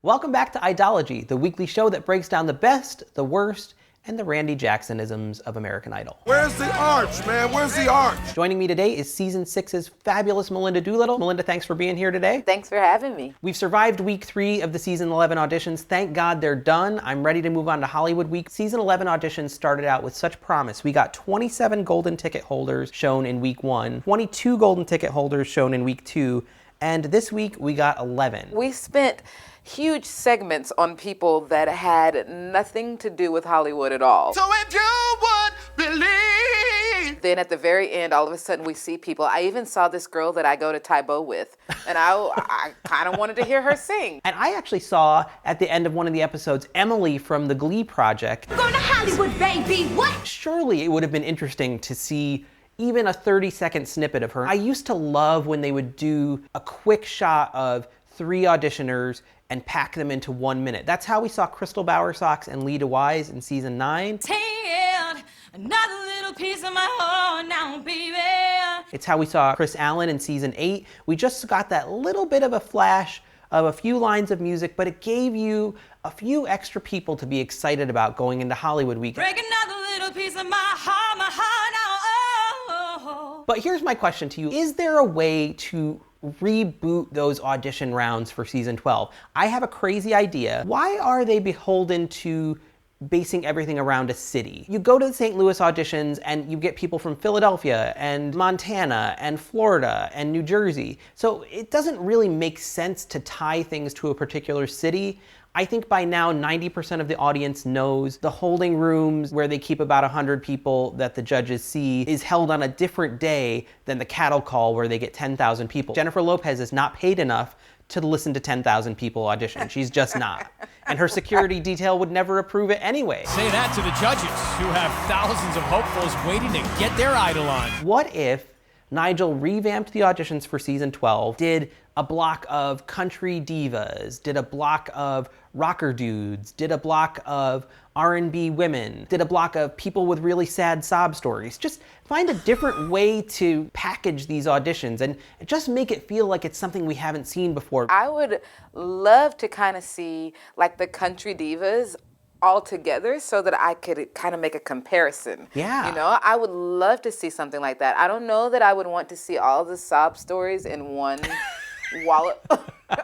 Welcome back to IDOLOGY, the weekly show that breaks down the best, the worst, and the Randy Jacksonisms of American Idol. Where's the arch, man? Where's the arch? Joining me today is season 6's fabulous Melinda Doolittle. Melinda, thanks for being here today. Thanks for having me. We've survived week 3 of the season 11 auditions. Thank God they're done. I'm ready to move on to Hollywood week. Season 11 auditions started out with such promise. We got 27 golden ticket holders shown in week 1, 22 golden ticket holders shown in week 2, and this week we got 11. We spent huge segments on people that had nothing to do with Hollywood at all. So if you would believe. Then at the very end, all of a sudden we see people. I even saw this girl that I go to Taibo with, and I kind of wanted to hear her sing. And I actually saw at the end of one of the episodes, Emily from the Glee Project. We're going to Hollywood, baby, what? Surely it would have been interesting to see even a 30-second snippet of her. I used to love when they would do a quick shot of 3 auditioners and pack them into 1 minute. That's how we saw Crystal Bowersox and Lita Wise in season 9. Take another little piece of my heart now, baby. It's how we saw Chris Allen in season 8. We just got that little bit of a flash of a few lines of music, but it gave you a few extra people to be excited about going into Hollywood week. Break another little piece of my heart now, oh. But here's my question to you. Is there a way to reboot those audition rounds for season 12? I have a crazy idea. Why are they beholden to basing everything around a city? You go to the St. Louis auditions and you get people from Philadelphia and Montana and Florida and New Jersey. So it doesn't really make sense to tie things to a particular city. I think by now 90% of the audience knows the holding rooms where they keep about 100 people that the judges see is held on a different day than the cattle call where they get 10,000 people. Jennifer Lopez is not paid enough to listen to 10,000 people audition. She's just not. And her security detail would never approve it anyway. Say that to the judges who have thousands of hopefuls waiting to get their idol on. What if Nigel revamped the auditions for season 12, did a block of country divas, did a block of rocker dudes, did a block of R&B women, did a block of people with really sad sob stories. Just find a different way to package these auditions and just make it feel like it's something we haven't seen before. I would love to kind of see like the country divas all together so that I could kind of make a comparison. Yeah. You know, I would love to see something like that. I don't know that I would want to see all the sob stories in one wallop.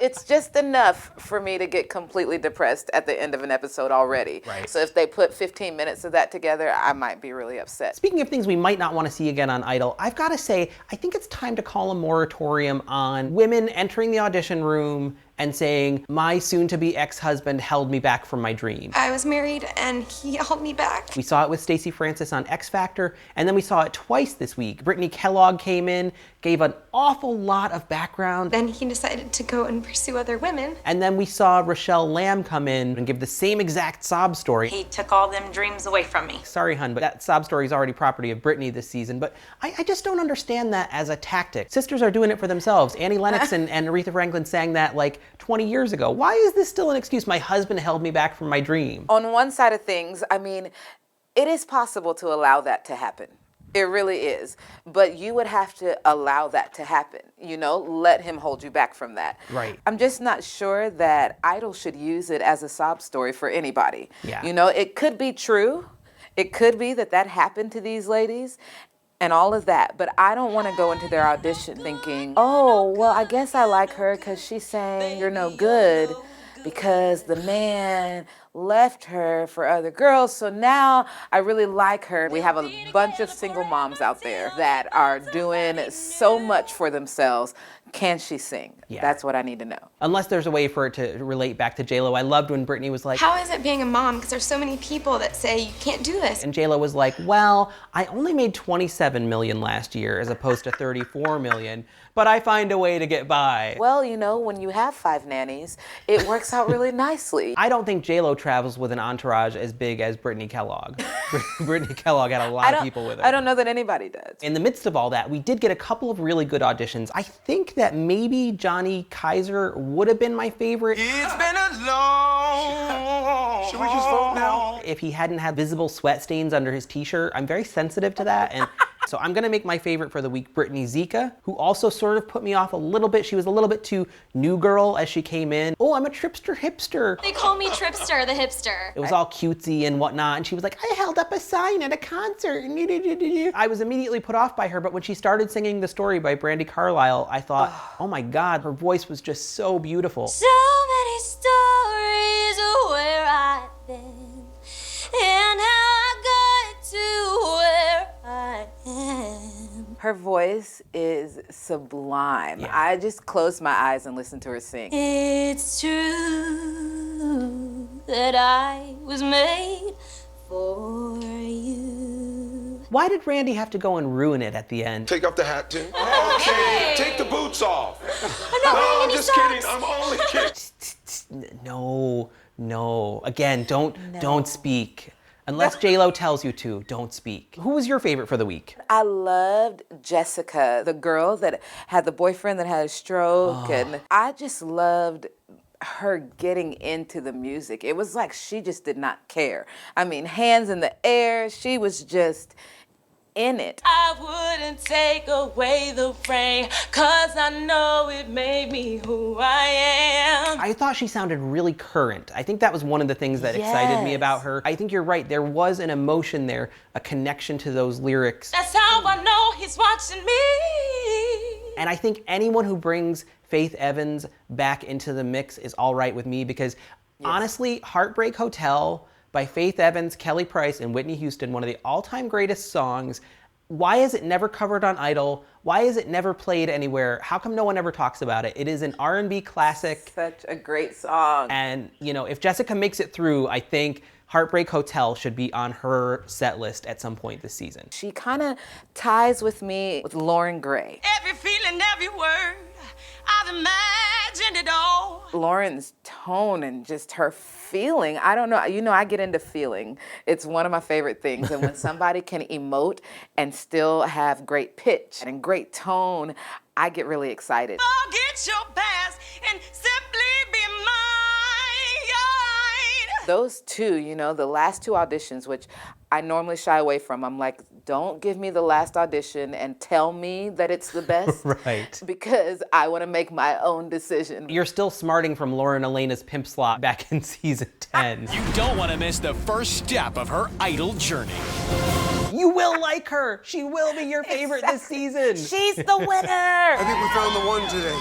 It's just enough for me to get completely depressed at the end of an episode already. Right. So if they put 15 minutes of that together, I might be really upset. Speaking of things we might not want to see again on Idol, I've got to say, I think it's time to call a moratorium on women entering the audition room and saying, my soon-to-be ex-husband held me back from my dream. I was married and he held me back. We saw it with Stacey Francis on X Factor, and then we saw it twice this week. Brittany Kellogg came in, gave an awful lot of background. Then he decided to go and pursue other women. And then we saw Rochelle Lamb come in and give the same exact sob story. He took all them dreams away from me. Sorry, hun, but that sob story is already property of Brittany this season. But I just don't understand that as a tactic. Sisters are doing it for themselves. Annie Lennox and Aretha Franklin sang that like 20 years ago. Why is this still an excuse? My husband held me back from my dream. On one side of things, I mean, it is possible to allow that to happen. It really is. But you would have to allow that to happen. You know, let him hold you back from that. Right. I'm just not sure that Idol should use it as a sob story for anybody. Yeah. You know, it could be true. It could be that that happened to these ladies and all of that. But I don't want to go into their audition thinking, oh, well, I guess I like her because she sang You're No Good because the man left her for other girls, so now I really like her. We have a bunch of single moms out there that are doing so much for themselves. Can she sing? Yeah. That's what I need to know. Unless there's a way for it to relate back to J-Lo. I loved when Brittany was like, How is it being a mom? Because there's so many people that say you can't do this. and J-Lo was like, well, I only made 27 million last year as opposed to 34 million, but I find a way to get by. Well, you know, when you have 5 nannies, it works out really nicely. I don't think J-Lo travels with an entourage as big as Brittany Kellogg. Brittany Kellogg had a lot of people with her. I don't know that anybody does. In the midst of all that, we did get a couple of really good auditions. I think that maybe Johnny Kaiser would have been my favorite. It's been a long. Should we just vote now? If he hadn't had visible sweat stains under his t-shirt, I'm very sensitive to that, and So I'm gonna make my favorite for the week Brittany Zika, who also sort of put me off a little bit. She was a little bit too new girl as she came in. Oh, I'm a tripster hipster. They call me Tripster, the hipster. It was all cutesy and whatnot, and she was like, I held up a sign at a concert. I was immediately put off by her, but when she started singing The Story by Brandi Carlile, I thought, oh my God, her voice was just so beautiful. So many stories of where I've been and how I got to where I am. Her voice is sublime. Yeah. I just closed my eyes and listened to her sing. It's true that I was made for you. Why did Randy have to go and ruin it at the end? Take off the hat, too. Okay, take the boots off. I'm not wearing I'm any just socks. kidding. I'm only kidding. No. Again, don't speak. Unless J-Lo tells you to, don't speak. Who was your favorite for the week? I loved Jessica, the girl that had the boyfriend that had a stroke, and I just loved her getting into the music. It was like she just did not care. I mean, hands in the air, she was just in it. I wouldn't take away the rain, 'cause I know it made me who I am. I thought she sounded really current. I think that was one of the things that excited me Yes. about her. I think you're right. There was an emotion there, a connection to those lyrics. That's how I know he's watching me. And I think anyone who brings Faith Evans back into the mix is all right with me because honestly, Heartbreak Hotel by Faith Evans, Kelly Price, and Whitney Houston, one of the all-time greatest songs. Why is it never covered on Idol? Why is it never played anywhere? How come no one ever talks about it? It is an R&B classic. Such a great song. And, you know, if Jessica makes it through, I think Heartbreak Hotel should be on her set list at some point this season. She kind of ties with me with Lauren Gray. Every feeling, every word, I've imagined it all. Lauren's tone and just her feeling, I don't know, you know, I get into feeling. It's one of my favorite things. And when somebody can emote and still have great pitch and great tone, I get really excited. Forget your past and simply be mine. Those two, you know, the last two auditions, which I normally shy away from, I'm like, don't give me the last audition and tell me that it's the best. Right. Because I want to make my own decision. You're still smarting from Lauren Elena's pimp slot back in season 10. You don't want to miss the first step of her idol journey. You will like her. She will be your favorite this season. She's the winner! I think we found the one today.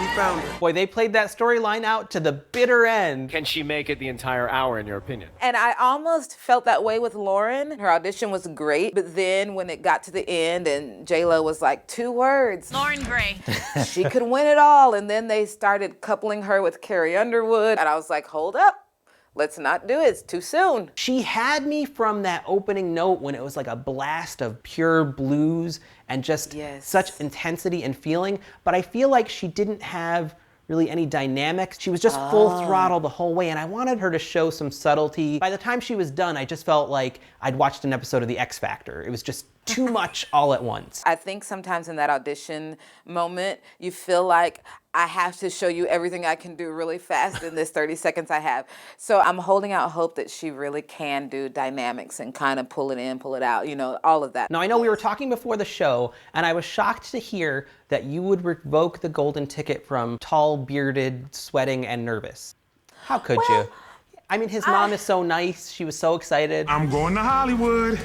We found her. Boy, they played that storyline out to the bitter end. Can she make it the entire hour, in your opinion? And I almost felt that way with Lauren. Her audition was great, but then when it got to the end and J-Lo was like, 2 words. Lauren Gray. She could win it all. And then they started coupling her with Carrie Underwood. And I was like, hold up. Let's not do it. It's too soon. She had me from that opening note when it was like a blast of pure blues and just such intensity and feeling. But I feel like she didn't have really any dynamics. She was just full throttle the whole way, and I wanted her to show some subtlety. By the time she was done, I just felt like I'd watched an episode of The X Factor. It was just too much all at once. I think sometimes in that audition moment, you feel like I have to show you everything I can do really fast in this 30 seconds I have. So I'm holding out hope that she really can do dynamics and kind of pull it in, pull it out, you know, all of that. Now, I know we were talking before the show, and I was shocked to hear that you would revoke the golden ticket from tall, bearded, sweating, and nervous. How could you? I mean, his mom is so nice. She was so excited. I'm going to Hollywood.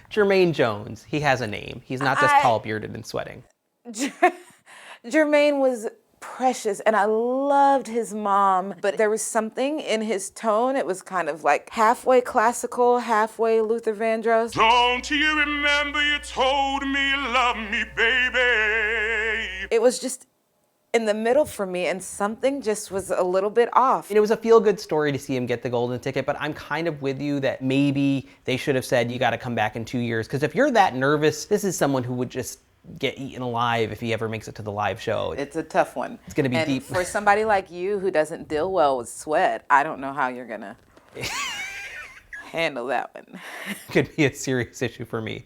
Germaine Jones. He has a name. He's not just tall, bearded, and sweating. Germaine was precious, and I loved his mom, but there was something in his tone. It was kind of like halfway classical, halfway Luther Vandross. Don't you remember you told me you love me, baby? It was just in the middle for me, and something just was a little bit off. And it was a feel-good story to see him get the golden ticket, but I'm kind of with you that maybe they should have said, you got to come back in 2 years, because if you're that nervous, this is someone who would just get eaten alive if he ever makes it to the live show. It's a tough one. It's going to be and deep. For somebody like you who doesn't deal well with sweat, I don't know how you're going to handle that one. Could be a serious issue for me.